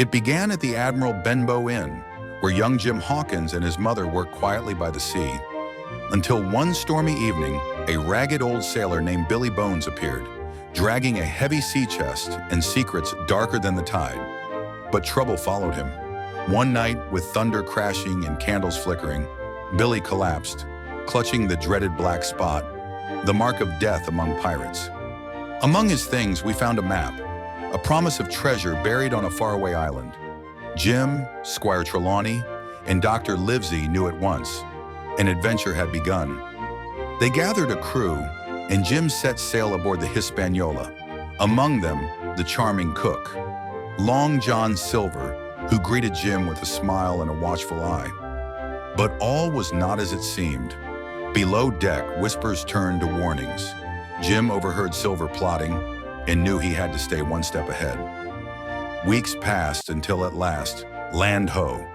It began at the Admiral Benbow Inn, where young Jim Hawkins and his mother worked quietly by the sea, until one stormy evening, a ragged old sailor named Billy Bones appeared, dragging a heavy sea chest and secrets darker than the tide. But trouble followed him. One night, with thunder crashing and candles flickering, Billy collapsed, clutching the dreaded black spot, the mark of death among pirates. Among his things, we found a map, a promise of treasure buried on a faraway island. Jim, Squire Trelawney, and Dr. Livesey knew at once. An adventure had begun. They gathered a crew, and Jim set sail aboard the Hispaniola, among them the charming cook, Long John Silver, who greeted Jim with a smile and a watchful eye. But all was not as it seemed. Below deck, whispers turned to warnings. Jim overheard Silver plotting and knew he had to stay one step ahead. Weeks passed until at last, land ho!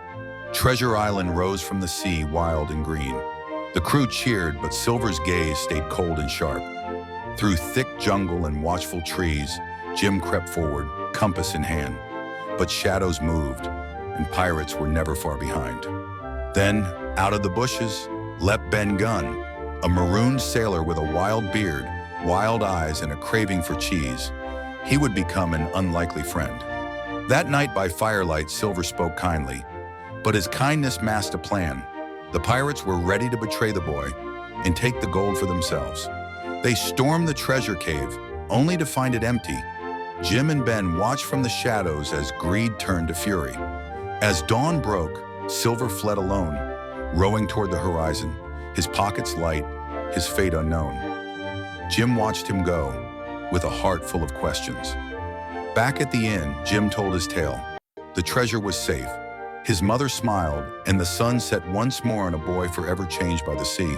Treasure Island rose from the sea, wild and green. The crew cheered, but Silver's gaze stayed cold and sharp. Through thick jungle and watchful trees, Jim crept forward, compass in hand. But shadows moved, and pirates were never far behind. Then, out of the bushes, leapt Ben Gunn, a marooned sailor with a wild beard, wild eyes, and a craving for cheese. He would become an unlikely friend. That night by firelight, Silver spoke kindly, but his kindness masked a plan. The pirates were ready to betray the boy and take the gold for themselves. They stormed the treasure cave, only to find it empty. Jim and Ben watched from the shadows as greed turned to fury. As dawn broke, Silver fled alone, rowing toward the horizon, his pockets light, his fate unknown. Jim watched him go, with a heart full of questions. Back at the inn, Jim told his tale. The treasure was safe. His mother smiled, and the sun set once more on a boy forever changed by the sea.